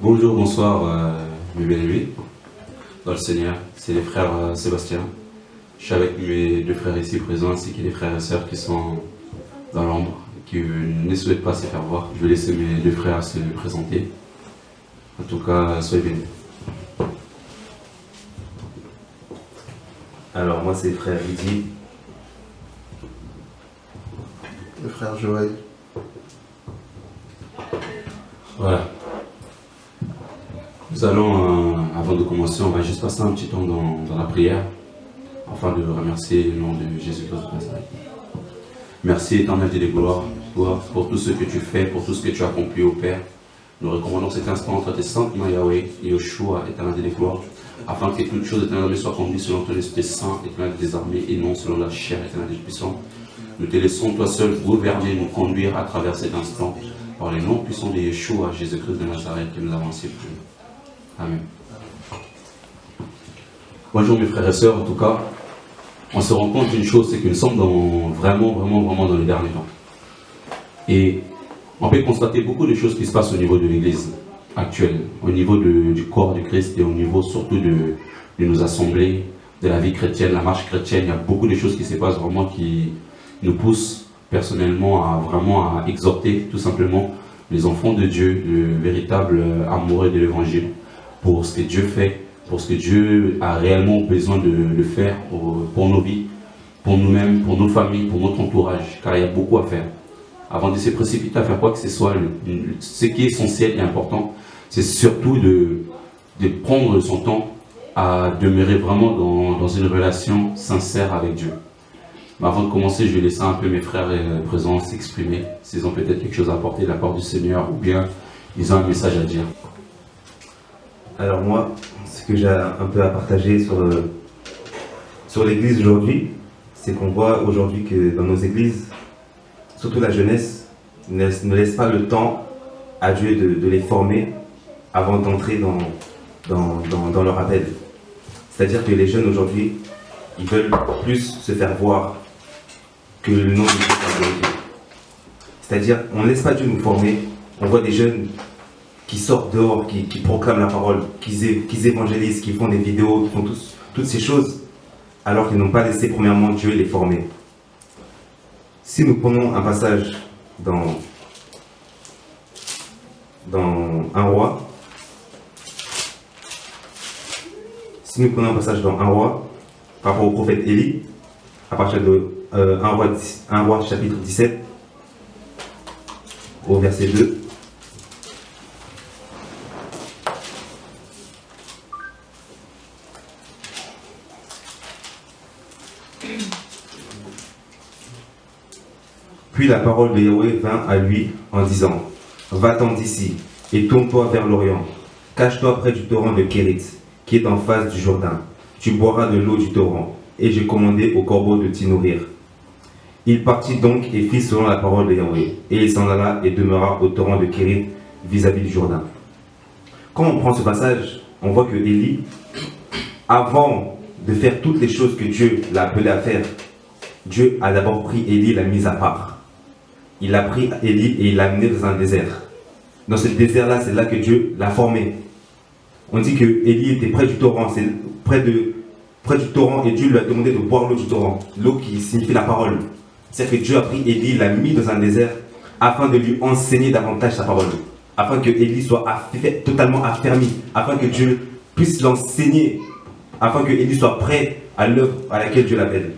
Bonjour, bonsoir, mes bien-aimés dans le Seigneur. C'est les frères Sébastien. Je suis avec mes deux frères ici présents, ainsi que les frères et sœurs qui sont dans l'ombre, qui ne souhaitent pas se faire voir. Je vais laisser mes deux frères se présenter. En tout cas, soyez bénis. Alors moi c'est le frère Rudy. Le frère Joël. Voilà. Nous allons, avant de commencer, on va juste passer un petit temps dans la prière, afin de remercier le nom de Jésus-Christ de Nazareth. Merci éternel Dieu de gloire, pour tout ce que tu fais, pour tout ce que tu as accompli au Père. Nous recommandons cet instant entre tes saintes mains, Yahweh, et Yoshua, éternel Dieu de gloire, afin que toutes choses éternelles soient conduites selon ton esprit saint, éternel des armées, et non selon la chair, éternel Dieu puissant. Nous te laissons toi seul gouverner, nous conduire à travers cet instant, par les noms puissants de Yeshua, Jésus-Christ de Nazareth, que nous avons ainsi prié. Amen. Bonjour mes frères et sœurs, en tout cas, on se rend compte d'une chose, c'est que nous sommes vraiment dans les derniers temps. Et on peut constater beaucoup de choses qui se passent au niveau de l'Église actuelle, au niveau du corps du Christ et au niveau surtout de nos assemblées, de la vie chrétienne, la marche chrétienne. Il y a beaucoup de choses qui se passent vraiment qui nous poussent personnellement à exhorter tout simplement les enfants de Dieu, le véritable amoureux de l'Évangile, pour ce que Dieu fait, pour ce que Dieu a réellement besoin de faire pour nos vies, pour nous-mêmes, pour nos familles, pour notre entourage, car il y a beaucoup à faire. Avant de se précipiter à faire quoi que ce soit, ce qui est essentiel et important, c'est surtout de prendre son temps à demeurer vraiment dans une relation sincère avec Dieu. Mais avant de commencer, je vais laisser un peu mes frères présents s'exprimer, s'ils ont peut-être quelque chose à apporter de la part du Seigneur, ou bien ils ont un message à dire. Alors moi, ce que j'ai un peu à partager sur l'église aujourd'hui, c'est qu'on voit aujourd'hui que dans nos églises, surtout la jeunesse, ne laisse pas le temps à Dieu de les former avant d'entrer dans leur appel. C'est-à-dire que les jeunes aujourd'hui, ils veulent plus se faire voir que le nom de Dieu soit glorifié. C'est-à-dire, on ne laisse pas Dieu nous former. On voit des jeunes qui sortent dehors, qui proclament la parole, qui évangélisent, qui font des vidéos, qui font toutes ces choses, alors qu'ils n'ont pas laissé premièrement Dieu les former. Si nous prenons un passage dans 1 roi, si nous prenons un passage dans 1 roi, par rapport au prophète Élie, à partir de 1 roi chapitre 17, au verset 2. Puis la parole de Yahweh vint à lui en disant, « Va-t'en d'ici et tourne-toi vers l'Orient. Cache-toi près du torrent de Kérit, qui est en face du Jourdain. Tu boiras de l'eau du torrent, et j'ai commandé au corbeau de t'y nourrir. » Il partit donc et fit selon la parole de Yahweh, et il s'en alla et demeura au torrent de Kérit vis-à-vis du Jourdain. Quand on prend ce passage, on voit que Élie, avant de faire toutes les choses que Dieu l'a appelé à faire, Dieu a d'abord pris Élie et l'a mis à part. Il a pris Élie et il l'a amené dans un désert. Dans ce désert-là, c'est là que Dieu l'a formé. On dit que Élie était près du torrent, c'est près du torrent, et Dieu lui a demandé de boire l'eau du torrent, l'eau qui signifie la parole. C'est-à-dire que Dieu a pris Élie, l'a mis dans un désert afin de lui enseigner davantage sa parole, afin que Élie soit totalement affermi, afin que Dieu puisse l'enseigner, afin que Élie soit prêt à l'œuvre à laquelle Dieu l'appelle.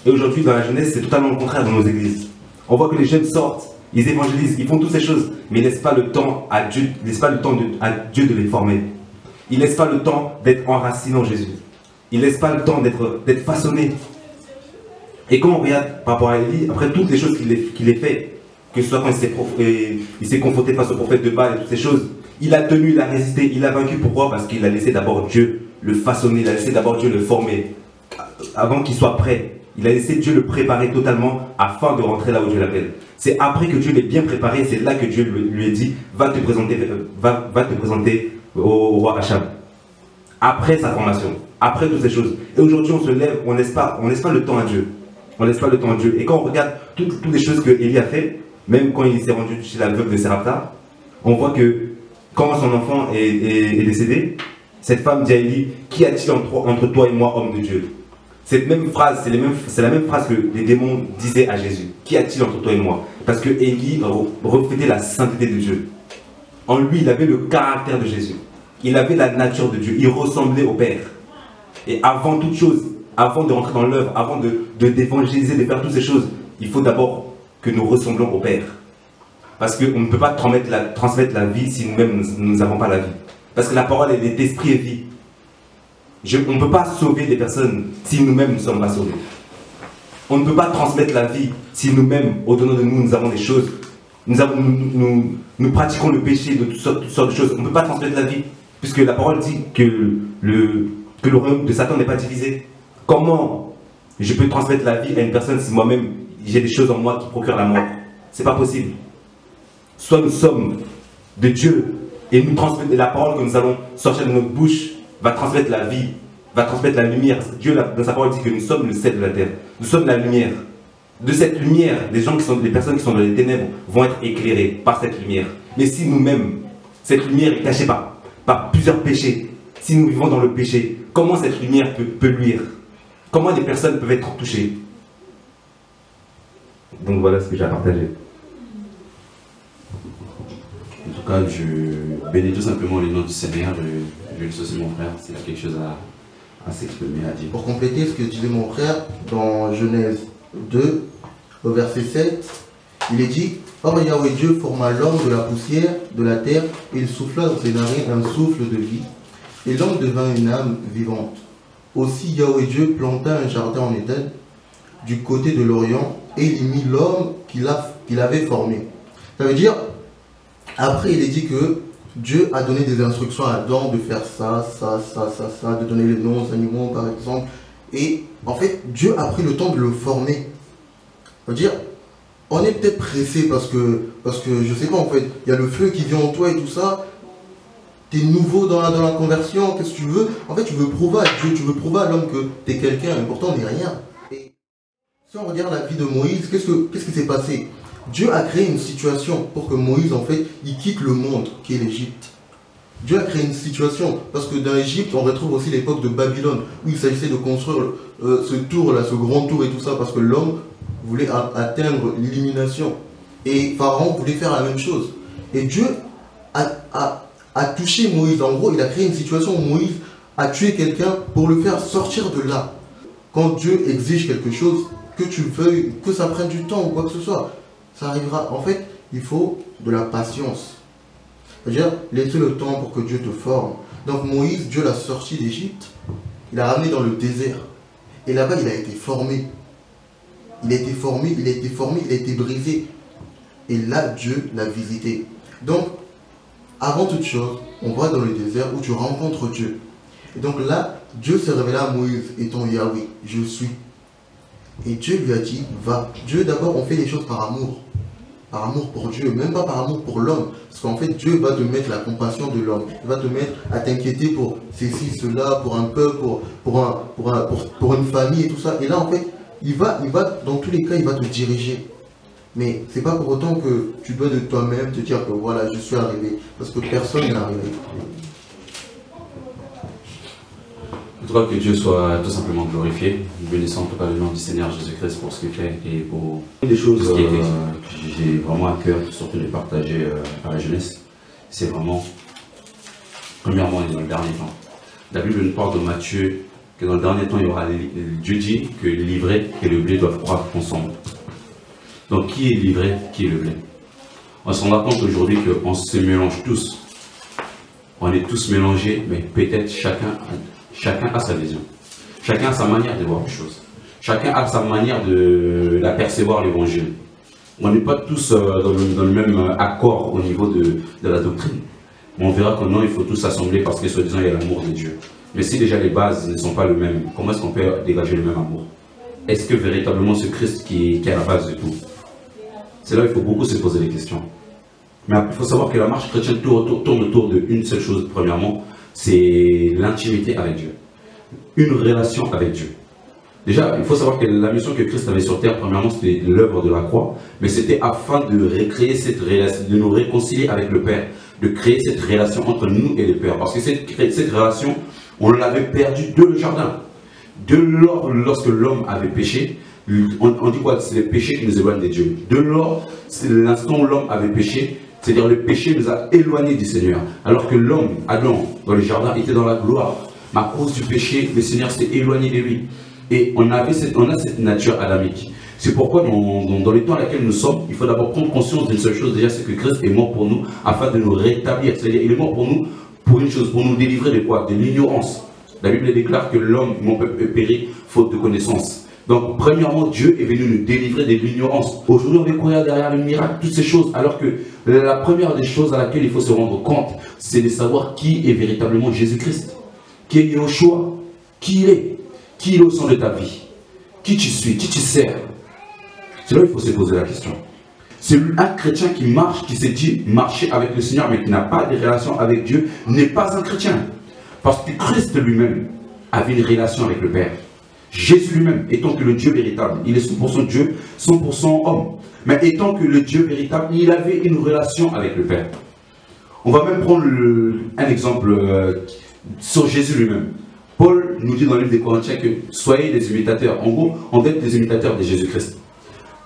Et aujourd'hui, dans la jeunesse, c'est totalement le contraire dans nos églises. On voit que les jeunes sortent, ils évangélisent, ils font toutes ces choses, mais ils ne laissent pas le temps à Dieu, à Dieu de les former. Ils ne laissent pas le temps d'être enracinés en Jésus. Ils ne laissent pas le temps d'être façonnés. Et quand on regarde par rapport à Élie, après toutes les choses qu'il a fait, que ce soit quand il s'est confronté face au prophète de Baal et toutes ces choses, il a tenu, il a résisté, il a vaincu. Pourquoi? Parce qu'il a laissé d'abord Dieu le façonner, il a laissé d'abord Dieu le former, avant qu'il soit prêt. Il a laissé Dieu le préparer totalement afin de rentrer là où Dieu l'appelle. C'est après que Dieu l'ait bien préparé, c'est là que Dieu lui a dit, va te présenter au roi Achab. Après sa formation, après toutes ces choses. Et aujourd'hui, on se lève, on ne laisse pas le temps à Dieu. On ne laisse pas le temps à Dieu. Et quand on regarde toutes les choses que Élie a fait, même quand il s'est rendu chez la veuve de Sarepta, on voit que quand son enfant est décédé, cette femme dit à Élie, qui a-t-il entre toi et moi, homme de Dieu? Cette même phrase, c'est la même phrase que les démons disaient à Jésus. Qui a-t-il entre toi et moi? Parce que Élie reflétait la sainteté de Dieu. En lui, il avait le caractère de Jésus. Il avait la nature de Dieu. Il ressemblait au Père. Et avant toute chose, avant de rentrer dans l'œuvre, avant d'évangéliser, de faire toutes ces choses, il faut d'abord que nous ressemblons au Père. Parce qu'on ne peut pas transmettre la vie si nous-mêmes nous n'avons pas la vie. Parce que la parole, elle est esprit et vie. On ne peut pas sauver des personnes si nous-mêmes ne sommes pas sauvés. On ne peut pas transmettre la vie si nous-mêmes, au-dedans de nous, nous avons des choses. Nous pratiquons le péché de toutes sortes de choses. On ne peut pas transmettre la vie. Puisque la parole dit que le royaume de Satan n'est pas divisé. Comment je peux transmettre la vie à une personne si moi-même j'ai des choses en moi qui procurent la mort? C'est pas possible. Soit nous sommes de Dieu et nous transmettons la parole que nous allons sortir de notre bouche va transmettre la vie, va transmettre la lumière. Dieu, dans sa parole, dit que nous sommes le sel de la terre. Nous sommes la lumière. De cette lumière, les personnes qui sont dans les ténèbres vont être éclairées par cette lumière. Mais si nous-mêmes, cette lumière est cachée par plusieurs péchés, si nous vivons dans le péché, comment cette lumière peut luire? Comment des personnes peuvent être touchées? Donc voilà ce que j'ai à partager. En tout cas, je bénis tout simplement le nom du Seigneur. Je le soucie mon frère, s'il a quelque chose à s'exprimer, à dire. Pour compléter ce que disait mon frère, dans Genèse 2, au verset 7, il est dit: Or Yahweh Dieu forma l'homme de la poussière de la terre, et il souffla dans ses narines un souffle de vie, et l'homme devint une âme vivante. Aussi Yahweh Dieu planta un jardin en Éden, du côté de l'Orient, et il y mit l'homme qu'il avait formé. Ça veut dire, après il est dit que Dieu a donné des instructions à Adam de faire ça, de donner les noms aux animaux par exemple. Et en fait, Dieu a pris le temps de le former. Ça veut dire, on est peut-être pressé parce que je sais pas en fait, il y a le feu qui vient en toi et tout ça. Tu es nouveau dans la conversion, qu'est-ce que tu veux? En fait, tu veux prouver à Dieu, tu veux prouver à l'homme que tu es quelqu'un, mais pourtant on n'est rien. Et si on regarde la vie de Moïse, qu'est-ce qui s'est passé? Dieu a créé une situation pour que Moïse, en fait, il quitte le monde, qui est l'Égypte. Dieu a créé une situation, parce que dans l'Égypte, on retrouve aussi l'époque de Babylone, où il s'agissait de construire ce tour-là, ce grand tour et tout ça, parce que l'homme voulait atteindre l'illumination. Et Pharaon voulait faire la même chose. Et Dieu a touché Moïse. En gros, il a créé une situation où Moïse a tué quelqu'un pour le faire sortir de là. Quand Dieu exige quelque chose, que tu veuilles, que ça prenne du temps ou quoi que ce soit, ça arrivera. En fait, il faut de la patience. C'est-à-dire, laisser le temps pour que Dieu te forme. Donc Moïse, Dieu l'a sorti d'Égypte, il l'a ramené dans le désert. Et là-bas, il a été formé. Il a été formé, il a été formé, il a été brisé. Et là, Dieu l'a visité. Donc, avant toute chose, on va dans le désert où tu rencontres Dieu. Et donc là, Dieu s'est révélé à Moïse, étant Yahweh, je suis. Et Dieu lui a dit, va. Dieu, d'abord, on fait les choses par amour. Par amour pour Dieu, même pas par amour pour l'homme. Parce qu'en fait, Dieu va te mettre la compassion de l'homme. Il va te mettre à t'inquiéter pour ceci, cela, pour un peuple, pour une famille et tout ça. Et là, en fait, il va, dans tous les cas, il va te diriger. Mais c'est pas pour autant que tu dois de toi-même te dire que voilà, je suis arrivé. Parce que personne n'est arrivé. En tout cas, que Dieu soit tout simplement glorifié. Nous bénissons en tout cas le nom du Seigneur Jésus-Christ pour ce qu'il fait et pour des choses que j'ai vraiment à cœur, surtout de partager à la jeunesse. C'est vraiment, premièrement, dans le dernier temps. La Bible nous parle de Matthieu, que dans le dernier temps, il y aura, Dieu dit que l'ivraie et le blé doivent croître ensemble. Donc, qui est l'ivraie, qui est le blé? On se rend compte aujourd'hui qu'on se mélange tous. On est tous mélangés, mais peut-être chacun a sa vision. Chacun a sa manière de voir les choses. Chacun a sa manière de l'apercevoir l'évangile. On n'est pas tous dans le même accord au niveau de la doctrine. Mais on verra que non, il faut tous s'assembler parce que soi-disant il y a l'amour de Dieu. Mais si déjà les bases ne sont pas les mêmes, comment est-ce qu'on peut dégager le même amour? Est-ce que véritablement ce Christ qui est à la base de tout? C'est là où il faut beaucoup se poser des questions. Mais il faut savoir que la marche chrétienne tourne autour d'une seule chose, premièrement, c'est l'intimité avec Dieu. Une relation avec Dieu. Déjà, il faut savoir que la mission que Christ avait sur terre, premièrement, c'était l'œuvre de la croix, mais c'était afin de recréer cette relation, de nous réconcilier avec le Père. de créer cette relation entre nous et le Père. Parce que cette relation, on l'avait perdue de le jardin. De lors, lorsque l'homme avait péché, on dit quoi? C'est le péché qui nous éloigne de Dieu. De lors, c'est l'instant où l'homme avait péché, c'est-à-dire le péché nous a éloignés du Seigneur. Alors que l'homme, Adam, dans le jardin, était dans la gloire. Mais à cause du péché, le Seigneur s'est éloigné de lui. Et on a cette nature adamique. C'est pourquoi dans les temps dans lesquels nous sommes, il faut d'abord prendre conscience d'une seule chose, déjà c'est que Christ est mort pour nous afin de nous rétablir. C'est-à-dire il est mort pour nous, pour une chose, pour nous délivrer de quoi? De l'ignorance. La Bible déclare que l'homme, mon peuple, périt faute de connaissance. Donc premièrement, Dieu est venu nous délivrer de l'ignorance. Aujourd'hui on veut courir derrière le miracle, toutes ces choses, alors que la première des choses à laquelle il faut se rendre compte, c'est de savoir qui est véritablement Jésus-Christ. Qui est Yeshua, qui il est au sein de ta vie, qui tu suis, qui tu sers. C'est là qu'il faut se poser la question. C'est un chrétien qui marche, qui s'est dit marcher avec le Seigneur, mais qui n'a pas de relation avec Dieu, n'est pas un chrétien. Parce que Christ lui-même avait une relation avec le Père. Jésus lui-même, étant que le Dieu véritable, il est 100% Dieu, 100% homme. Mais étant que le Dieu véritable, il avait une relation avec le Père. On va même prendre un exemple sur Jésus lui-même. Paul nous dit dans le livre des Corinthiens que soyez des imitateurs. En gros, on doit être des imitateurs de Jésus-Christ.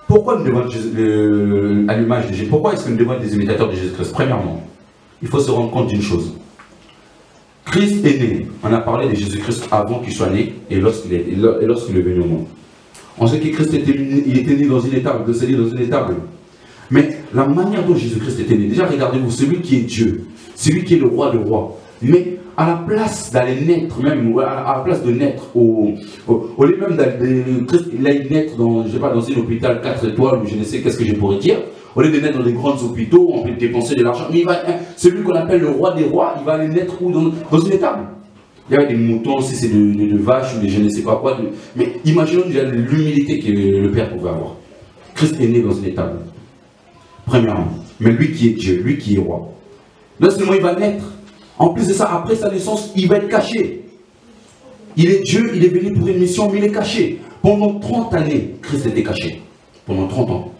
Pourquoi nous devons être à l'image de Jésus? Pourquoi est-ce que nous devons être des imitateurs de Jésus-Christ? Premièrement, il faut se rendre compte d'une chose. Christ est né. On a parlé de Jésus-Christ avant qu'il soit né et lorsqu'il est venu au monde. On sait que Christ était né dans une étable, de dans une étable. Mais la manière dont Jésus-Christ était né, déjà regardez-vous, celui qui est Dieu, celui qui est le roi des rois. Mais à la place d'aller naître, même à la place de naître, au lieu même d'aller naître dans, je sais pas, dans un hôpital 4 étoiles, ou je ne sais qu'est-ce que je pourrais dire, au lieu de naître dans des grands hôpitaux, on peut dépenser de l'argent, mais celui qu'on appelle le roi des rois, il va aller naître où? Dans une étable. Il y avait des moutons, si c'est de vaches, ou de je ne sais pas quoi. Mais imaginons déjà l'humilité que le Père pouvait avoir. Christ est né dans une étable. Premièrement. Mais lui qui est Dieu, lui qui est roi. Là seulement il va naître. En plus de ça, après sa naissance, il va être caché. Il est Dieu, il est venu pour une mission, mais il est caché. Pendant 30 années, Christ était caché. Pendant 30 ans.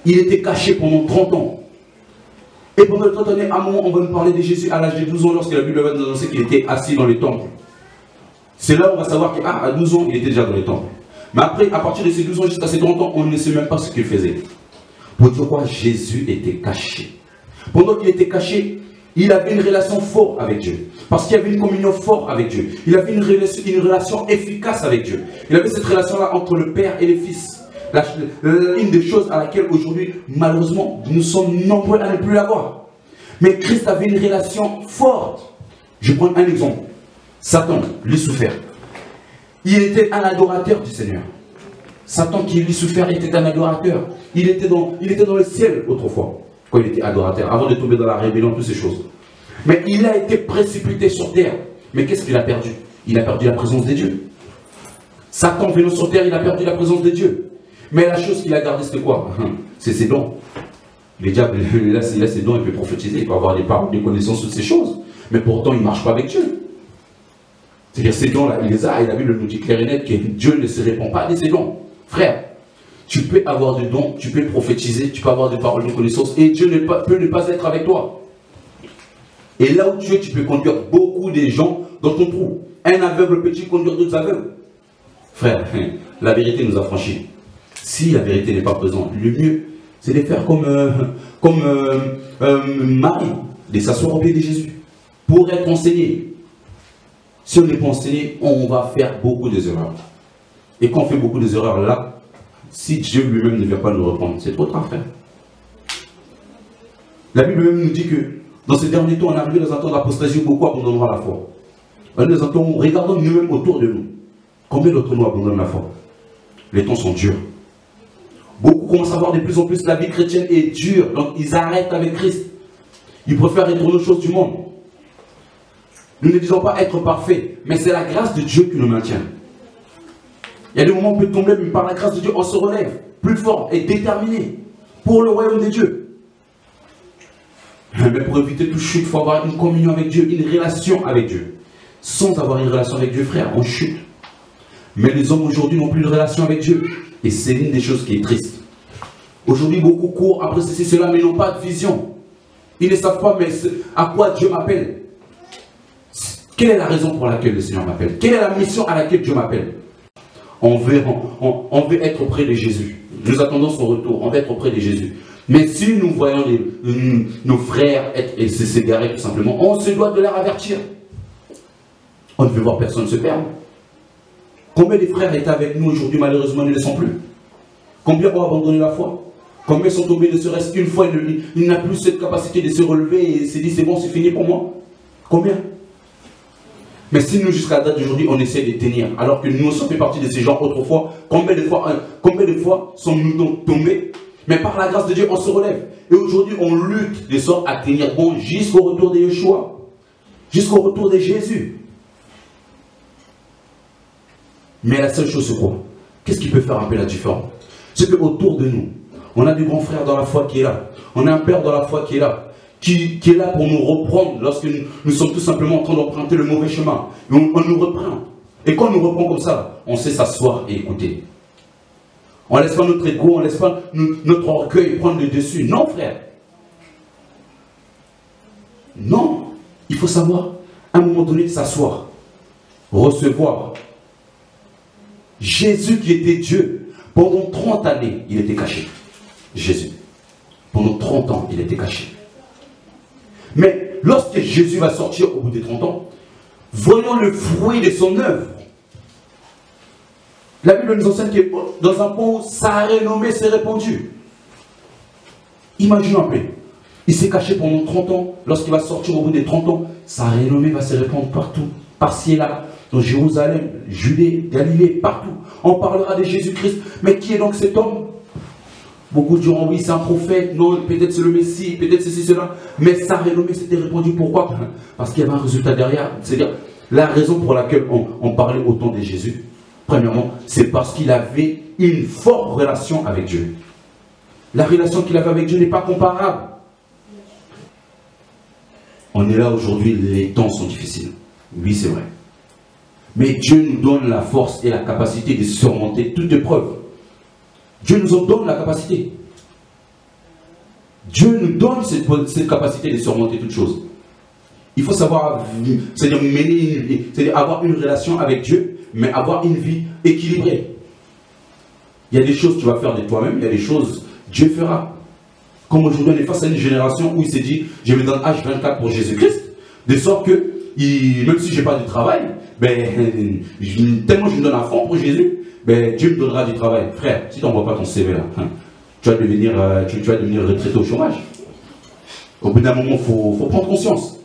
Il était caché pendant 30 ans. Et pendant les 30 années, à un moment, on va nous parler de Jésus à l'âge de 12 ans, lorsque la Bible va nous annoncer qu'il était assis dans le temple. C'est là où on va savoir qu'à 12 ans, il était déjà dans le temple. Mais après, à partir de ces 12 ans jusqu'à ces 30 ans, on ne sait même pas ce qu'il faisait. Pour dire quoi? Jésus était caché. Pendant qu'il était caché, il avait une relation forte avec Dieu. Parce qu'il y avait une communion forte avec Dieu. Il avait une relation efficace avec Dieu. Il avait cette relation-là entre le Père et le Fils. Une des choses à laquelle aujourd'hui, malheureusement, nous sommes nombreux à ne plus l'avoir. Mais Christ avait une relation forte. Je prends un exemple. Satan, Lucifer. Il était un adorateur du Seigneur. Satan qui est Lucifer était un adorateur. Il était dans le ciel autrefois, quand il était adorateur, avant de tomber dans la rébellion, toutes ces choses. Mais il a été précipité sur terre. Mais qu'est-ce qu'il a perdu? Il a perdu la présence de Dieu. Satan venant sur terre, il a perdu la présence de Dieu. Mais la chose qu'il a gardée, c'était quoi? C'est ses dons. Le diable, il a ses dons, il peut prophétiser, il peut avoir des paroles, des connaissances, toutes ces choses. Mais pourtant, il ne marche pas avec Dieu. C'est-à-dire, ces dons-là, il les a, et la Bible nous dit clair et net que Dieu ne se répand pas de ses dons. Frère, tu peux avoir des dons, tu peux prophétiser, tu peux avoir des paroles de connaissances, et Dieu peut ne pas être avec toi. Et là où tu es, tu peux conduire beaucoup de gens dans ton trou. Un aveugle peut-il conduire d'autres aveugles? Frère, la vérité nous a franchis. Si la vérité n'est pas présente, le mieux, c'est de faire comme Marie, de s'asseoir au pied de Jésus, pour être enseigné. Si on n'est pas enseigné, on va faire beaucoup d'erreurs. Et quand on fait beaucoup d'erreurs là, si Dieu lui-même ne vient pas nous reprendre, c'est trop tard, frère. La Bible même nous dit que dans ces derniers temps, on est arrivé dans un temps d'apostasie où beaucoup abandonneront la foi. Dans un temps où, regardons nous-mêmes autour de nous. Combien d'entre nous abandonnent la foi? Les temps sont durs. Beaucoup commencent à voir de plus en plus la vie chrétienne est dure, donc ils arrêtent avec Christ. Ils préfèrent retourner aux choses du monde. Nous ne disons pas être parfaits, mais c'est la grâce de Dieu qui nous maintient. Il y a des moments où on peut tomber, mais par la grâce de Dieu, on se relève, plus fort et déterminé pour le royaume de Dieu. Mais pour éviter toute chute, il faut avoir une communion avec Dieu, une relation avec Dieu. Sans avoir une relation avec Dieu, frère, on chute. Mais les hommes aujourd'hui n'ont plus de relation avec Dieu. Et c'est l'une des choses qui est triste. Aujourd'hui, beaucoup courent après ceci, cela, mais n'ont pas de vision. Ils ne savent pas, mais à quoi Dieu m'appelle. Quelle est la raison pour laquelle le Seigneur m'appelle? Quelle est la mission à laquelle Dieu m'appelle? On veut être auprès de Jésus. Nous attendons son retour. On veut être auprès de Jésus. Mais si nous voyons nos frères s'égarer tout simplement, on se doit de leur avertir. On ne veut voir personne se perdre. Combien de frères étaient avec nous aujourd'hui, malheureusement, ne le sont plus? Combien ont abandonné la foi? Combien sont tombés, ne serait-ce qu'une fois, il n'a plus cette capacité de se relever et se dit c'est bon, c'est fini pour moi? Combien? Mais si nous, jusqu'à la date d'aujourd'hui, on essaie de tenir, alors que nous sommes fait partie de ces gens autrefois, combien de fois sommes-nous donc tombés? Mais par la grâce de Dieu, on se relève. Et aujourd'hui, on lutte de sorte à tenir bon jusqu'au retour de Yeshua, jusqu'au retour de Jésus. Mais la seule chose, c'est quoi? Qu'est-ce qui peut faire un peu la différence? C'est qu'autour de nous, on a des grands frères dans la foi qui est là. On a un père dans la foi qui est là. Qui est là pour nous reprendre lorsque nous sommes tout simplement en train d'emprunter le mauvais chemin. Et on nous reprend. Et quand on nous reprend comme ça, on sait s'asseoir et écouter. On ne laisse pas notre ego, on ne laisse pas notre orgueil prendre le dessus. Non, frère. Non. Il faut savoir, à un moment donné, s'asseoir. Recevoir. Jésus qui était Dieu, pendant 30 années, il était caché. Jésus. Pendant 30 ans, il était caché. Mais lorsque Jésus va sortir au bout des 30 ans, voyons le fruit de son œuvre. La Bible nous enseigne que dans un point où sa renommée s'est répandue. Imaginez un peu. Il s'est caché pendant 30 ans. Lorsqu'il va sortir au bout des 30 ans, sa renommée va se répandre partout. Par-ci et là. Dans Jérusalem, Judée, Galilée, partout. On parlera de Jésus-Christ. Mais qui est donc cet homme? Beaucoup diront oui, c'est un prophète, non, peut-être c'est le Messie, peut-être ceci, cela. Mais sa renommée s'était répandue. Pourquoi? Parce qu'il y avait un résultat derrière. C'est-à-dire, la raison pour laquelle on parlait autant de Jésus, premièrement, c'est parce qu'il avait une forte relation avec Dieu. La relation qu'il avait avec Dieu n'est pas comparable. On est là aujourd'hui, les temps sont difficiles. Oui, c'est vrai. Mais Dieu nous donne la force et la capacité de surmonter toute épreuve. Dieu nous en donne la capacité. Dieu nous donne cette capacité de surmonter toutes choses. Il faut savoir, c'est-à-dire avoir une relation avec Dieu, mais avoir une vie équilibrée. Il y a des choses que tu vas faire de toi-même, il y a des choses que Dieu fera. Comme aujourd'hui, on est face à une génération où il s'est dit, je me donne H24 pour Jésus-Christ, de sorte que, même si je n'ai pas de travail, tellement je me donne à fond pour Jésus, Dieu me donnera du travail. Frère, si tu n'envoies pas ton CV là, tu vas devenir retraité au chômage. Au bout d'un moment, il faut prendre conscience.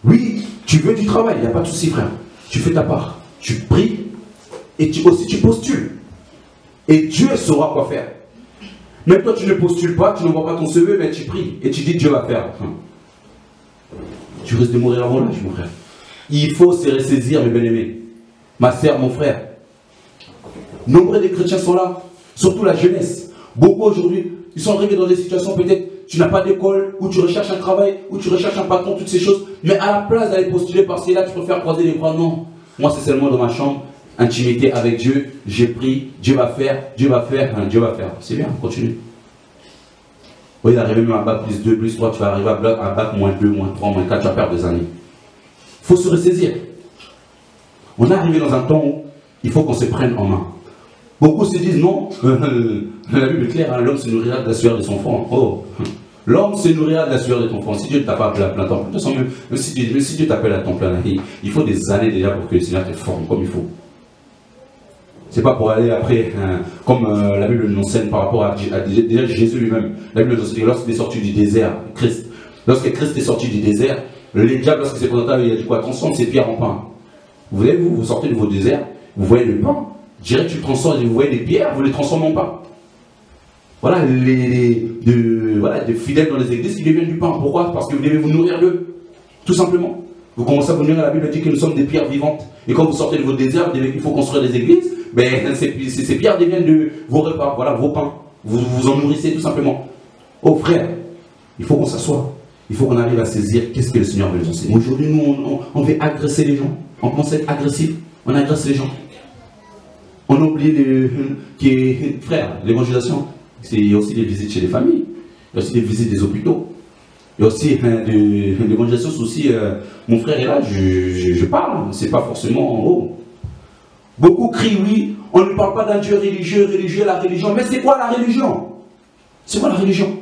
Oui, tu veux du travail, il n'y a pas de souci, frère. Tu fais ta part. Tu pries et tu postules. Et Dieu saura quoi faire. Même toi, tu ne postules pas, tu n'envoies pas ton CV, mais tu pries et tu dis Dieu va faire. Tu risques de mourir avant l'âge, mon frère. Il faut se ressaisir, mes bien-aimés. Ma sœur, mon frère. Nombreux des chrétiens sont là, surtout la jeunesse. Beaucoup aujourd'hui, ils sont arrivés dans des situations, peut-être, tu n'as pas d'école, ou tu recherches un travail, ou tu recherches un patron, toutes ces choses. Mais à la place d'aller postuler par-ci là, tu préfères croiser les bras. Non. Moi, c'est seulement dans ma chambre, intimité avec Dieu, j'ai pris, Dieu va faire, Dieu va faire, Dieu va faire. C'est bien, continue. Oui, il arrive même à bac plus 2, plus 3, tu vas arriver à bac moins 2, moins 3, moins 4, tu vas perdre des années. Il faut se ressaisir. On est arrivé dans un temps où il faut qu'on se prenne en main. Beaucoup se disent non, la Bible est claire, hein, l'homme se nourrira de la sueur de son front. Oh, l'homme se nourrira de la sueur de ton front. Si Dieu ne t'a pas appelé à plein temps, même si Dieu t'appelle à temps plein, il faut des années déjà pour que le Seigneur te forme comme il faut. C'est pas pour aller après, comme la Bible nous enseigne par rapport à déjà Jésus lui-même. La Bible nous enseigne que lorsqu'il est sorti du désert, lorsque Christ est sorti du désert, les diables, lorsqu'il s'est présenté, il a dit quoi? Transforme ces pierres en pain. Vous sortez de vos déserts, vous voyez le pain. Direct, tu transformes, vous voyez des pierres, vous les transformez en pain. Voilà, des fidèles dans les églises qui deviennent du pain. Pourquoi? Parce que vous devez vous nourrir d'eux. Tout simplement. Vous commencez à vous nourrir, la Bible dit que nous sommes des pierres vivantes. Et quand vous sortez de vos déserts, il faut construire des églises. Ces pierres deviennent de vos repas, voilà, vos pains. Vous vous en nourrissez tout simplement. Oh frère, il faut qu'on s'assoie. Il faut qu'on arrive à saisir qu'est-ce que le Seigneur veut nous enseigner. Aujourd'hui, nous, on veut agresser les gens. On commence à être agressif. On agresse les gens. On oublie frère, l'évangélisation, il y a aussi des visites chez les familles, il y a aussi des visites des hôpitaux. Il y a aussi de l'évangélisation aussi, mon frère est là, je parle, c'est pas forcément en haut. Beaucoup crient oui, on ne parle pas d'un Dieu religieux, la religion, mais c'est quoi la religion? C'est quoi la religion?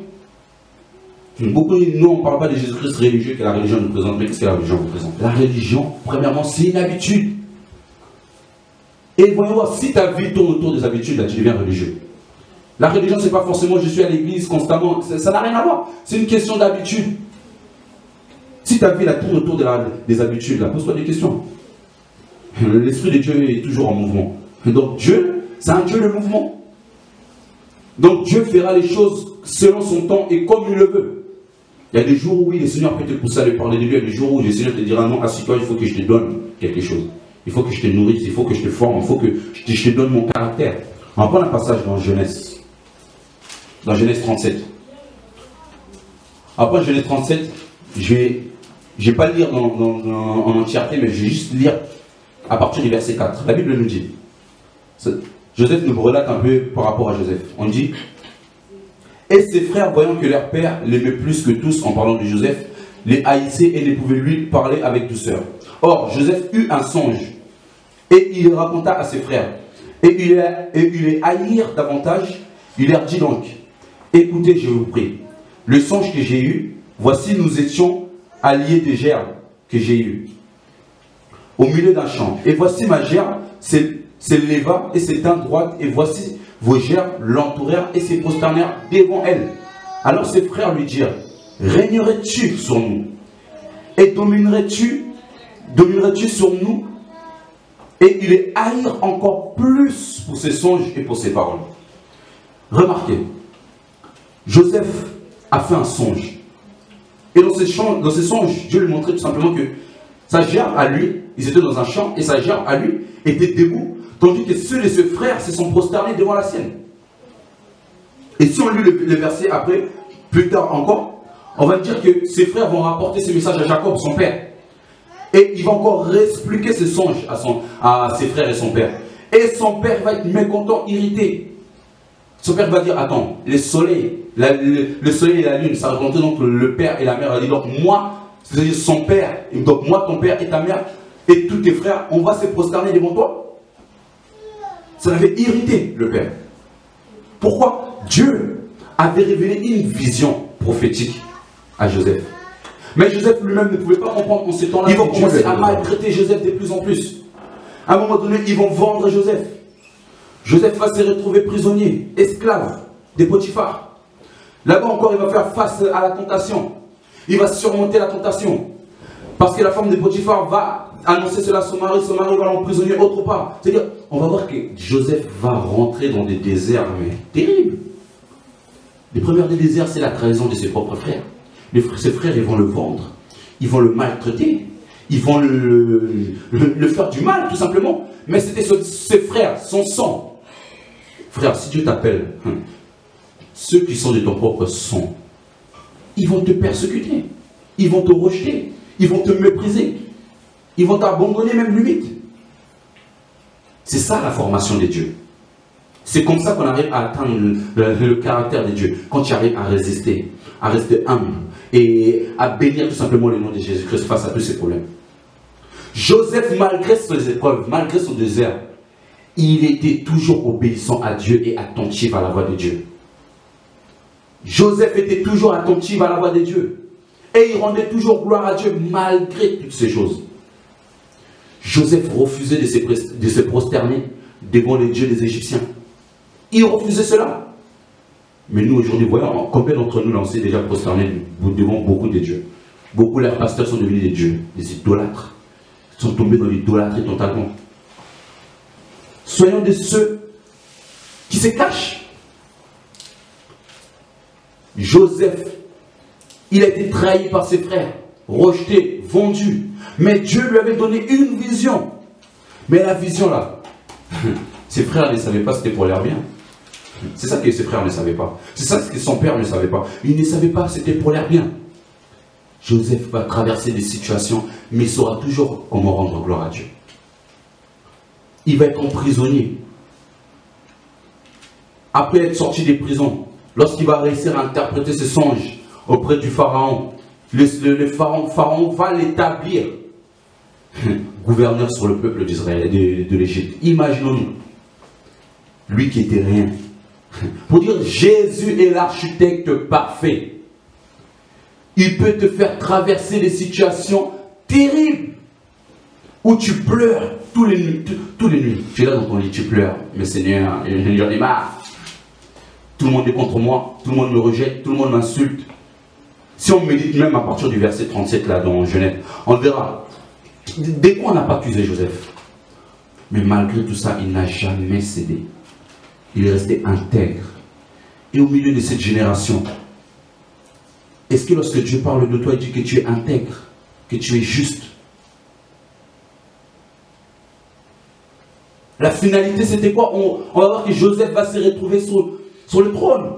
Beaucoup, nous, on ne parle pas de Jésus-Christ religieux que la religion nous présente, mais qu'est-ce que la religion nous présente? La religion, premièrement, c'est une habitude. Et voyons voir, si ta vie tourne autour des habitudes, là, tu deviens religieux. La religion, ce n'est pas forcément je suis à l'église constamment, ça n'a rien à voir. C'est une question d'habitude. Si ta vie là, tourne autour des habitudes, là, pose-toi des questions. L'Esprit de Dieu est toujours en mouvement. Donc Dieu, c'est un Dieu de mouvement. Donc Dieu fera les choses selon son temps et comme il le veut. Il y a des jours où oui, le Seigneur peut te pousser à lui parler de lui. Il y a des jours où le Seigneur te dira non, assis-toi, il faut que je te donne quelque chose. Il faut que je te nourrisse, il faut que je te forme, il faut que je te donne mon caractère. On va prendre un passage dans Genèse. Dans Genèse 37. Après Genèse 37, je vais pas lire en entièreté, mais je vais juste lire à partir du verset 4. La Bible nous dit, Joseph nous relate un peu par rapport à Joseph. On dit, et ses frères, voyant que leur père l'aimait plus que tous, en parlant de Joseph, les haïssaient et ne pouvaient lui parler avec douceur. Or, Joseph eut un songe, et il le raconta à ses frères. Et ils les haïrent davantage. Il leur dit donc, écoutez, je vous prie, le songe que j'ai eu, voici nous étions alliés des gerbes que j'ai eues, au milieu d'un champ. Et voici ma gerbe s'éleva et s'étint droite, et voici vos gerbes l'entourèrent et se prosternèrent devant elle. Alors ses frères lui dirent, régnerais-tu sur nous? Et dominerais-tu sur nous? Et ils les haïrent encore plus pour ses songes et pour ses paroles. Remarquez, Joseph a fait un songe. Et dans ces songes, Dieu lui montrait tout simplement que sa gerbe à lui, ils étaient dans un champ, et sa gerbe à lui était debout, tandis que ceux de ses frères se sont prosternés devant la sienne. Et si on lit le verset après, plus tard encore, on va dire que ses frères vont rapporter ce message à Jacob, son père. Et il va encore réexpliquer ce songe à ses frères et son père. Et son père va être mécontent, irrité. Son père va dire, attends, le soleil et la lune, ça représentait donc le père et la mère. Il dit donc moi, c'est-à-dire son père, donc moi, ton père et ta mère, et tous tes frères, on va se prosterner devant toi. Ça l'avait irrité, le père. Pourquoi? Dieu avait révélé une vision prophétique à Joseph. Mais Joseph lui-même ne pouvait pas comprendre en ces temps-là. Ils vont commencer à maltraiter Joseph de plus en plus. À un moment donné, ils vont vendre Joseph. Joseph va se retrouver prisonnier, esclave des Potiphar. Là-bas encore, il va faire face à la tentation. Il va surmonter la tentation. Parce que la femme de Potiphar va annoncer cela à son mari va l'emprisonner autre part. C'est-à-dire, on va voir que Joseph va rentrer dans des déserts, mais terribles. Les premiers des déserts, c'est la trahison de ses propres frères. Ses frères, ils vont le vendre, ils vont le maltraiter, ils vont le faire du mal, tout simplement. Mais c'était ses frères, son sang. Frère, si Dieu t'appelle, ceux qui sont de ton propre sang, ils vont te persécuter, ils vont te rejeter, ils vont te mépriser, ils vont t'abandonner même limite. C'est ça la formation de Dieu. C'est comme ça qu'on arrive à atteindre le caractère de Dieu. Quand tu arrives à résister, à rester humble et à bénir tout simplement le nom de Jésus-Christ face à tous ces problèmes. Joseph, malgré ses épreuves, malgré son désert, il était toujours obéissant à Dieu et attentif à la voix de Dieu. Joseph était toujours attentif à la voix de Dieu. Et il rendait toujours gloire à Dieu malgré toutes ces choses. Joseph refusait de se prosterner devant les dieux des Égyptiens. Il refusait cela. Mais nous, aujourd'hui, voyons, combien d'entre nous, là, on s'est déjà prosterné devant beaucoup de dieux. Beaucoup, leurs pasteurs sont devenus des dieux, des idolâtres. Ils sont tombés dans l'idolâtrie totalement. Soyons de ceux qui se cachent. Joseph, il a été trahi par ses frères, rejeté, vendu. Mais Dieu lui avait donné une vision. Mais la vision là, ses frères ne savaient pas, c'était pour leur bien. C'est ça que ses frères ne savaient pas. C'est ça que son père ne savait pas. Il ne savait pas, c'était pour leur bien. Joseph va traverser des situations, mais il saura toujours comment rendre gloire à Dieu. Il va être emprisonné. Après être sorti des prisons, lorsqu'il va réussir à interpréter ses songes auprès du pharaon, Le pharaon va l'établir gouverneur sur le peuple d'Israël, de l'Égypte. Imaginons-nous, lui qui était rien. Pour dire Jésus est l'architecte parfait. Il peut te faire traverser des situations terribles où tu pleures tous les nuits. Tu es là dans ton lit, tu pleures. Mais Seigneur, j'en ai marre. Tout le monde est contre moi, tout le monde me rejette, tout le monde m'insulte. Si on médite même à partir du verset 37 là dans Genèse, on verra. Dès qu'on n'a pas accusé Joseph, mais malgré tout ça, il n'a jamais cédé. Il est resté intègre. Et au milieu de cette génération, est-ce que lorsque Dieu parle de toi, il dit que tu es intègre, que tu es juste? La finalité, c'était quoi? On va voir que Joseph va se retrouver sur le trône.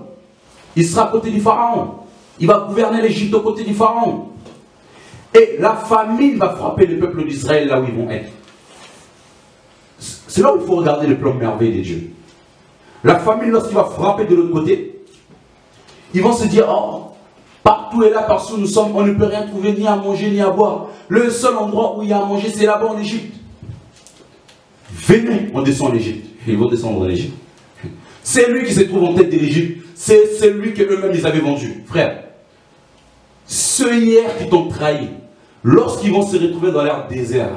Il sera à côté du pharaon. Il va gouverner l'Égypte aux côtés du pharaon. Et la famine va frapper le peuple d'Israël là où ils vont être. C'est là où il faut regarder le plan merveilleux de Dieu. La famine, lorsqu'il va frapper de l'autre côté, ils vont se dire, oh, partout et là, parce que nous sommes, on ne peut rien trouver, ni à manger, ni à boire. Le seul endroit où il y a à manger, c'est là-bas en Égypte. Venez, on descend en Égypte. Ils vont descendre en Égypte. C'est lui qui se trouve en tête de l'Égypte. C'est celui qu'eux-mêmes ils avaient vendu. Frère, ceux hier qui t'ont trahi, lorsqu'ils vont se retrouver dans leur désert,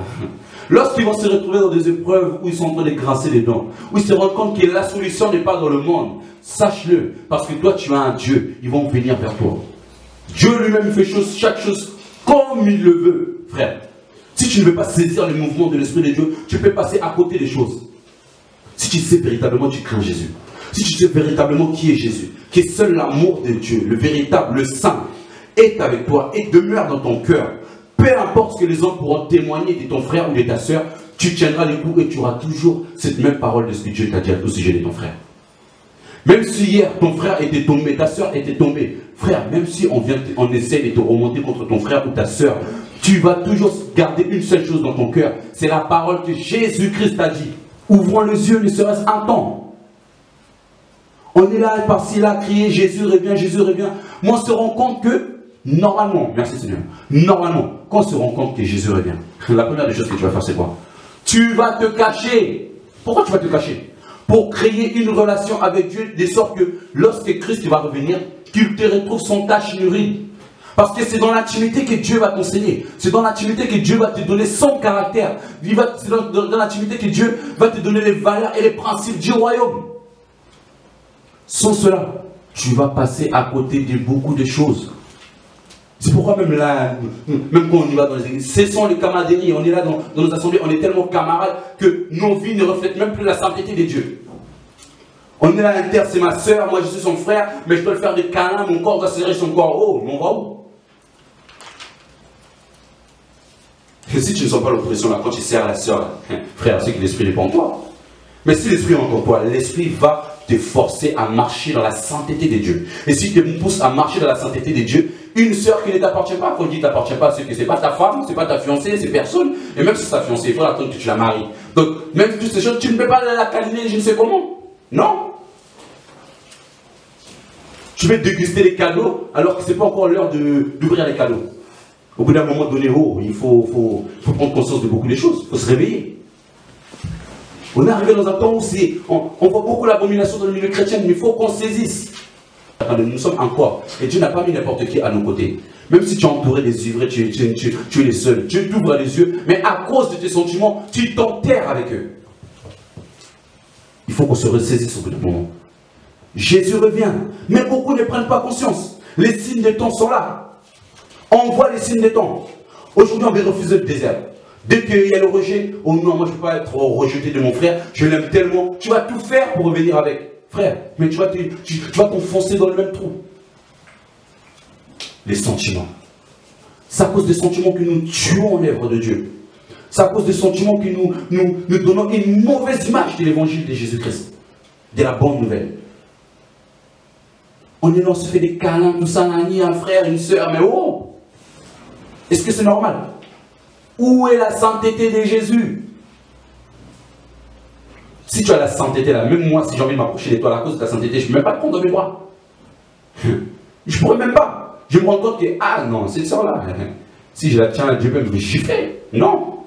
lorsqu'ils vont se retrouver dans des épreuves où ils sont en train de grincer les dents, où ils se rendent compte que la solution n'est pas dans le monde, sache-le, parce que toi tu as un Dieu, ils vont venir vers toi. Dieu lui-même fait chaque chose comme il le veut, frère. Si tu ne veux pas saisir le mouvement de l'Esprit de Dieu, tu peux passer à côté des choses. Si tu sais véritablement, tu crains Jésus. Si tu sais véritablement qui est Jésus, qui est seul l'amour de Dieu, le véritable, le saint, est avec toi et demeure dans ton cœur. Peu importe ce que les hommes pourront témoigner de ton frère ou de ta soeur, tu tiendras les coups et tu auras toujours cette même parole de ce que Dieu t'a dit à tout sujet de ton frère. Même si hier ton frère était tombé, ta soeur était tombée, frère, même si on essaie de te remonter contre ton frère ou ta soeur, tu vas toujours garder une seule chose dans ton cœur. C'est la parole que Jésus-Christ a dit. Ouvrons les yeux, ne serait-ce un temps. On est là, par-ci, là, à crier, Jésus revient, Jésus revient. Moi, on se rend compte que, normalement, merci Seigneur, normalement, quand on se rend compte que Jésus revient, la première des choses que tu vas faire, c'est quoi? Tu vas te cacher. Pourquoi tu vas te cacher? Pour créer une relation avec Dieu, de sorte que, lorsque Christ va revenir, qu'il te retrouve sans tache nourrie. Parce que c'est dans l'intimité que Dieu va t'enseigner. C'est dans l'intimité que Dieu va te donner son caractère. C'est dans l'intimité que Dieu va te donner les valeurs et les principes du royaume. Sans cela, tu vas passer à côté de beaucoup de choses. C'est pourquoi même là, même quand on y va dans les églises, cessons les camaraderies. On est là dans nos assemblées, on est tellement camarades que nos vies ne reflètent même plus la sainteté de Dieu. On est là, Inter, c'est ma soeur, moi je suis son frère, mais je dois le faire des câlins, mon corps doit serrer son corps. Oh, mais on va où? Et si tu ne sens pas l'oppression là, quand tu serres la soeur, frère, c'est que l'esprit n'est pas en toi. Mais si l'esprit est en toi, l'esprit va te forcer à marcher dans la sainteté de Dieu. Et si tu me pousses à marcher dans la sainteté de Dieu, une sœur qui ne t'appartient pas, quand on dit t'appartient pas, c'est que c'est pas ta femme, c'est pas ta fiancée, c'est personne. Et même si c'est ta fiancée, il faut attendre que tu la maries. Donc, même toutes ces choses, tu ne peux pas la câliner, je ne sais comment. Non. Tu peux déguster les cadeaux alors que ce n'est pas encore l'heure d'ouvrir les cadeaux. Au bout d'un moment donné, oh, il faut prendre conscience de beaucoup de choses, il faut se réveiller. On est arrivé dans un temps où on voit beaucoup l'abomination dans le milieu chrétien, mais il faut qu'on saisisse. Nous sommes un corps, et Dieu n'a pas mis n'importe qui à nos côtés. Même si tu es entouré des ivres, tu es les seuls. Dieu t'ouvre les yeux, mais à cause de tes sentiments, tu t'enterres avec eux. Il faut qu'on se ressaisisse au bout d'un moment. Jésus revient, mais beaucoup ne prennent pas conscience. Les signes des temps sont là. On voit les signes des temps. Aujourd'hui, on va refuser le désert. Dès qu'il y a le rejet, oh non, moi je ne peux pas être rejeté de mon frère, je l'aime tellement. Tu vas tout faire pour revenir avec. Frère, mais tu vas t'enfoncer dans le même trou. Les sentiments. C'est à cause des sentiments que nous tuons l'œuvre de Dieu. C'est à cause des sentiments que nous donnons une mauvaise image de l'évangile de Jésus-Christ. De la bonne nouvelle. On est là, on se fait des câlins, tout ça, un frère, une soeur, mais oh! Est-ce que c'est normal? Où est la sainteté de Jésus? Si tu as la sainteté là, même moi, si j'ai envie de m'approcher de toi à cause de ta sainteté, je ne peux même pas te prendre dans mes bras. Je ne pourrais même pas. Je me rends compte que, ah non, cette soeur-là, si je la tiens, je peux me chiffrer. Non.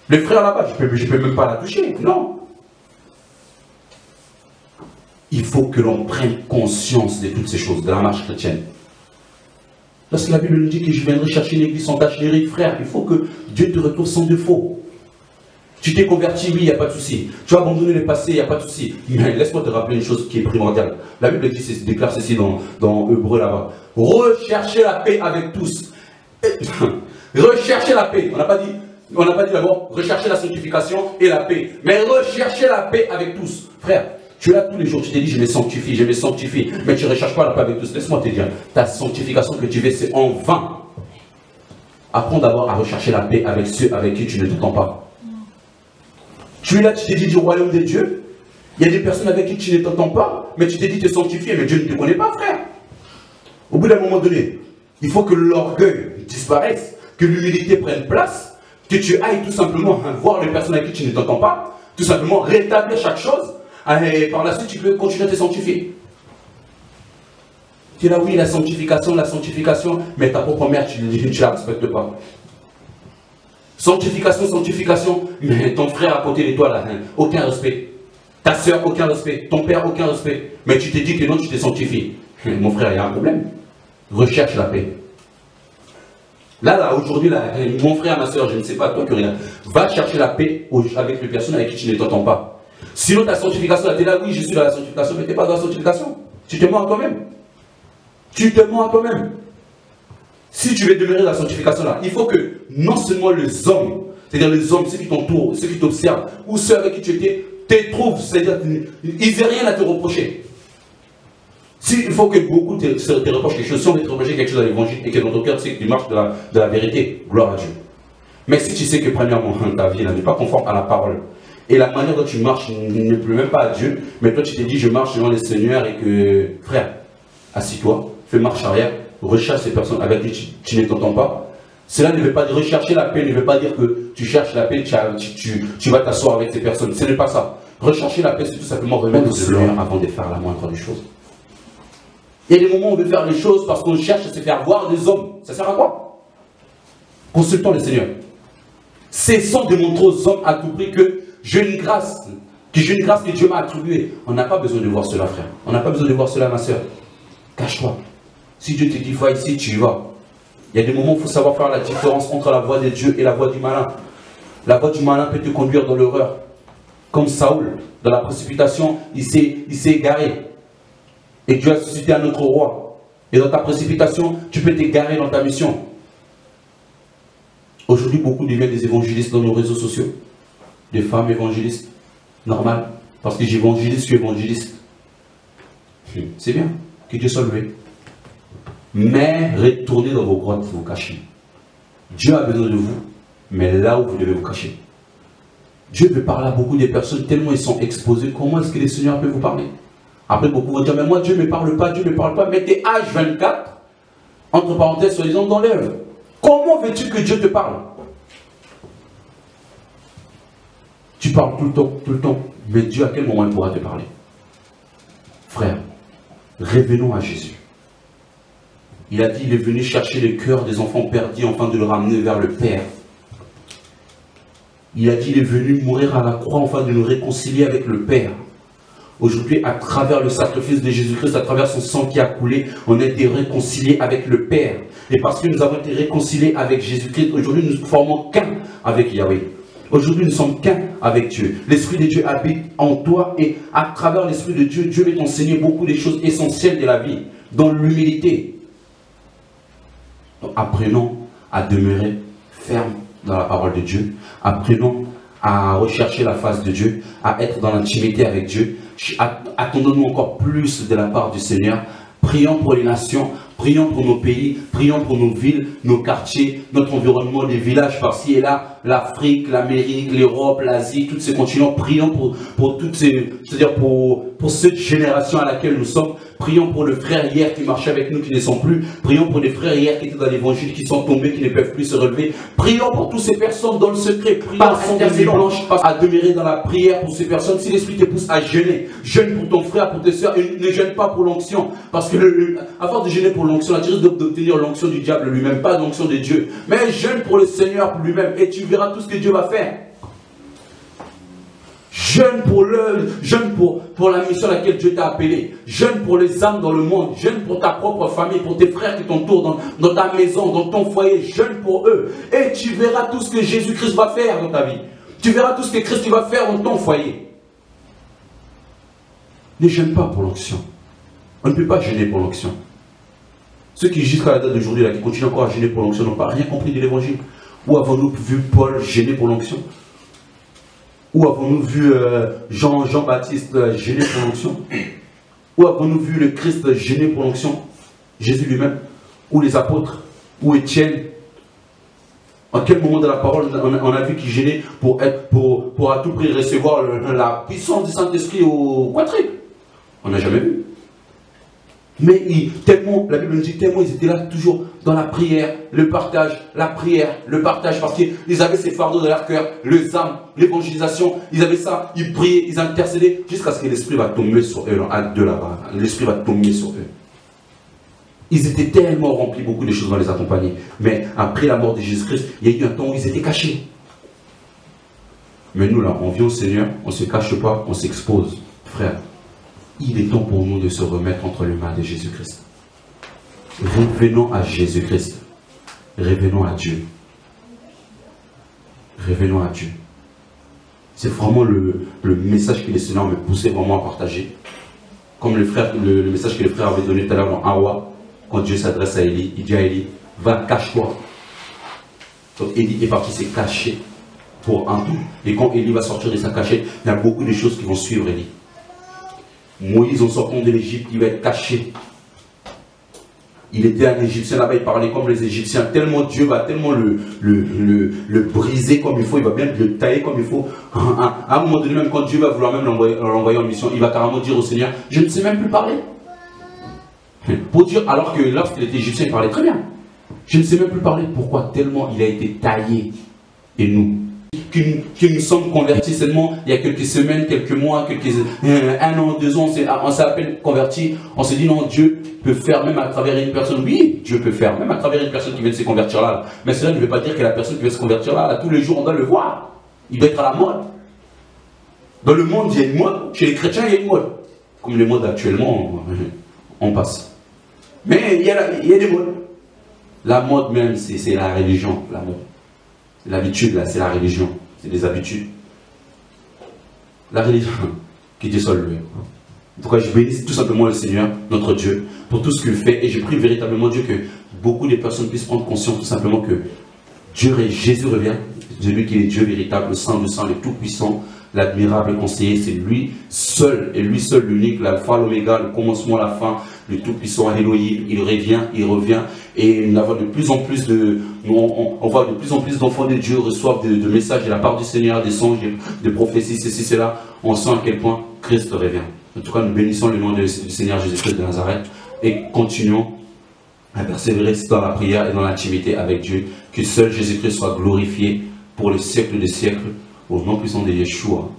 Le frère là-bas, je peux même pas la toucher. Non. Il faut que l'on prenne conscience de toutes ces choses, de la marche chrétienne. Parce que la Bible nous dit que je viendrai chercher une église sans tache d'hérite, frère. Il faut que Dieu te retrouve sans défaut. Tu t'es converti, oui, il n'y a pas de souci. Tu as abandonné le passé, il n'y a pas de souci. Mais laisse-moi te rappeler une chose qui est primordiale. La Bible dit, déclare ceci dans Hébreu là-bas. Recherchez la paix avec tous. Recherchez la paix. On n'a pas dit d'abord rechercher la sanctification et la paix. Mais recherchez la paix avec tous. Frère, tu es là tous les jours, tu t'es dit je me sanctifie, mais tu ne recherches pas la paix avec tous. Laisse-moi te dire, ta sanctification que tu veux, c'est en vain. Apprends d'abord à rechercher la paix avec ceux avec qui tu ne t'entends pas. Tu es là, tu t'es dit du royaume de Dieu. Il y a des personnes avec qui tu ne t'entends pas, mais tu t'es dit te sanctifier, mais Dieu ne te connaît pas, frère. Au bout d'un moment donné, il faut que l'orgueil disparaisse, que l'humilité prenne place, que tu ailles tout simplement voir les personnes avec qui tu ne t'entends pas, tout simplement rétablir chaque chose, et par la suite tu peux continuer à te sanctifier. Tu es là, oui, la sanctification, mais ta propre mère, tu ne la respectes pas. Sanctification, mais ton frère à côté de toi, là, aucun respect. Ta soeur, aucun respect. Ton père, aucun respect. Mais tu t'es dit que non, tu t'es sanctifié. Mon frère, il y a un problème. Recherche la paix. Là, aujourd'hui, mon frère, ma soeur, je ne sais pas, toi, que rien. Va chercher la paix avec les personnes avec qui tu ne t'entends pas. Sinon, ta sanctification, là, tu es là, oui, je suis dans la sanctification, mais tu n'es pas dans la sanctification. Tu te mens à toi-même. Tu te mens à toi-même. Si tu veux demeurer dans la sanctification là, il faut que non seulement les hommes, c'est-à-dire les hommes, ceux qui t'entourent, ceux qui t'observent, ou ceux avec qui tu étais, te trouvent, c'est-à-dire ils n'aient rien à te reprocher. Il faut que beaucoup te reprochent quelque chose, si on veut te reprocher quelque chose à l'évangile et que dans ton cœur, c'est que tu marches de la vérité, gloire à Dieu. Mais si tu sais que premièrement, ta vie n'est pas conforme à la parole, et la manière dont tu marches ne plaît même pas à Dieu, mais toi tu t'es dit je marche devant le Seigneur et que, frère, assis-toi, fais marche arrière, recherche ces personnes avec qui tu ne t'entends pas. Cela ne veut pas dire rechercher la paix, ne veut pas dire que tu cherches la paix, tu vas t'asseoir avec ces personnes. Ce n'est pas ça. Rechercher la paix, c'est tout simplement remettre de l'or avant de faire la moindre des choses. Il y a des moments où on veut faire les choses parce qu'on cherche à se faire voir des hommes. Ça sert à quoi? Consultons le Seigneur. Cessons de montrer aux hommes à tout prix que j'ai une grâce, que Dieu m'a attribuée. On n'a pas besoin de voir cela, frère. On n'a pas besoin de voir cela, ma soeur. Cache-toi. Si Dieu te dit, va ici, tu y vas. Il y a des moments où il faut savoir faire la différence entre la voie de Dieu et la voie du malin. La voie du malin peut te conduire dans l'erreur. Comme Saoul, dans la précipitation, il s'est égaré. Et Dieu a suscité un autre roi. Et dans ta précipitation, tu peux t'égarer dans ta mission. Aujourd'hui, beaucoup deviennent des évangélistes dans nos réseaux sociaux. Des femmes évangélistes. Normal. Parce que j'évangélise, je suis évangéliste. C'est bien. Que Dieu soit loué. Mais retournez dans vos grottes, vous cachez. Dieu a besoin de vous, mais là où vous devez vous cacher. Dieu peut parler à beaucoup de personnes tellement ils sont exposés. Comment est-ce que le Seigneur peut vous parler? Après, beaucoup vont dire, mais moi Dieu ne me parle pas, Dieu ne me parle pas. Mais t'es H24, entre parenthèses, soi-disant dans l'œuvre. Comment veux-tu que Dieu te parle? Tu parles tout le temps. Mais Dieu, à quel moment il pourra te parler? Frère, revenons à Jésus. Il a dit, il est venu chercher le cœur des enfants perdus afin de le ramener vers le Père. Il a dit, il est venu mourir à la croix afin de nous réconcilier avec le Père. Aujourd'hui, à travers le sacrifice de Jésus-Christ, à travers son sang qui a coulé, on a été réconciliés avec le Père. Et parce que nous avons été réconciliés avec Jésus-Christ, aujourd'hui nous ne formons qu'un avec Yahweh. Aujourd'hui, nous ne sommes qu'un avec Dieu. L'Esprit de Dieu habite en toi et à travers l'Esprit de Dieu, Dieu veut t'enseigner beaucoup des choses essentielles de la vie, dans l'humilité. Donc, apprenons à demeurer ferme dans la parole de Dieu. Apprenons à rechercher la face de Dieu, à être dans l'intimité avec Dieu. Attendons-nous encore plus de la part du Seigneur. Prions pour les nations, prions pour nos pays, prions pour nos villes, nos quartiers, notre environnement, les villages par-ci et là, l'Afrique, l'Amérique, l'Europe, l'Asie, tous ces continents. Prions pour toutes ces, c'est-à-dire pour cette génération à laquelle nous sommes. Prions pour le frère hier qui marchait avec nous, qui ne sont plus. Prions pour les frères hier qui étaient dans l'évangile, qui sont tombés, qui ne peuvent plus se relever. Prions pour toutes ces personnes dans le secret. Prions sans nuit blanche, à demeurer dans la prière pour ces personnes. Si l'Esprit te pousse à jeûner, jeûne pour ton frère, pour tes soeurs, et ne jeûne pas pour l'onction. Parce que à force de jeûner pour l'onction, tu risques d'obtenir l'onction du diable lui-même, pas l'onction de Dieu. Mais jeûne pour le Seigneur pour lui-même, et tu verras tout ce que Dieu va faire. Jeûne pour l'œuvre, jeûne pour la mission à laquelle Dieu t'a appelé. Jeûne pour les âmes dans le monde. Jeûne pour ta propre famille, pour tes frères qui t'entourent dans ta maison, dans ton foyer. Jeûne pour eux. Et tu verras tout ce que Jésus-Christ va faire dans ta vie. Tu verras tout ce que Christ va faire dans ton foyer. Ne jeûne pas pour l'onction. On ne peut pas jeûner pour l'onction. Ceux qui jusqu'à la date d'aujourd'hui, qui continuent encore à jeûner pour l'onction, n'ont pas rien compris de l'évangile. Où avons-nous vu Paul jeûner pour l'onction? Où avons-nous vu Jean-Baptiste jeûner pour l'onction? Où avons-nous vu le Christ jeûner pour l'onction? Jésus lui-même? Ou les apôtres? Ou Étienne? En quel moment de la parole on a vu qu'il gênait pour à tout prix recevoir la puissance du Saint-Esprit au quadruple? On n'a jamais vu. Mais tellement, la Bible nous dit, tellement ils étaient là toujours dans la prière, le partage, parce qu'ils avaient ces fardeaux dans leur cœur, les âmes, l'évangélisation, ils avaient ça, ils priaient, ils intercédaient, jusqu'à ce que l'Esprit va tomber sur eux, à deux là-bas, l'Esprit va tomber sur eux. Ils étaient tellement remplis, beaucoup de choses vont les accompagner. Mais après la mort de Jésus-Christ, il y a eu un temps où ils étaient cachés. Mais nous là, on vient au Seigneur, on ne se cache pas, on s'expose, frère. Il est temps pour nous de se remettre entre les mains de Jésus-Christ. Revenons à Jésus-Christ. Revenons à Dieu. Revenons à Dieu. C'est vraiment le message que le Seigneur me poussait vraiment à partager. Comme le message que le frère avait donné tout à l'heure dans Hawa, quand Dieu s'adresse à Élie, il dit à Élie, va, cache-toi. Donc Élie est parti se cacher pour un tout. Et quand Élie va sortir de sa cachette, il y a beaucoup de choses qui vont suivre Élie. Moïse, en sortant de l'Égypte, il va être caché. Il était un Égyptien là-bas, il parlait comme les Égyptiens. Tellement Dieu va tellement le briser comme il faut, il va bien le tailler comme il faut. À un moment donné, même quand Dieu va vouloir même l'envoyer en mission, il va carrément dire au Seigneur, je ne sais même plus parler. Pour dire, alors que lorsqu'il était Égyptien, il parlait très bien. Je ne sais même plus parler. Pourquoi? Tellement il a été taillé. Et nous que nous sommes convertis seulement il y a quelques semaines, quelques mois, un an, 2 ans, on s'est à peine convertis. On s'est dit non, Dieu peut faire même à travers une personne. Oui, Dieu peut faire même à travers une personne qui vient de se convertir là. Mais cela ne veut pas dire que la personne qui vient de se convertir là, tous les jours on doit le voir. Il doit être à la mode. Dans le monde, il y a une mode. Chez les chrétiens, il y a une mode. Comme les modes actuellement, on passe. Mais il y a des modes. La mode même, c'est la religion, la mode. L'habitude, là, c'est la religion. C'est des habitudes. La religion, que Dieu soit loué. En tout cas, je bénis tout simplement le Seigneur, notre Dieu, pour tout ce qu'il fait. Et je prie véritablement Dieu que beaucoup de personnes puissent prendre conscience tout simplement que Jésus revient. Celui qui est Dieu véritable, le Saint du Saint, le Tout-Puissant, l'admirable conseiller. C'est lui seul, et lui seul l'unique, l'alpha, l'oméga, le commencement, la fin, le Tout-Puissant, Elohim. Il revient. Et on voit de plus en plus d'enfants de Dieu reçoivent de messages de la part du Seigneur, des songes, de prophéties, ceci, cela. On sent à quel point Christ revient. En tout cas, nous bénissons le nom du Seigneur Jésus-Christ de Nazareth et continuons à persévérer dans la prière et dans l'intimité avec Dieu. Que seul Jésus-Christ soit glorifié pour le siècle des siècles, au nom puissant de Yeshua.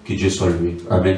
Que Dieu soit loué. Amen.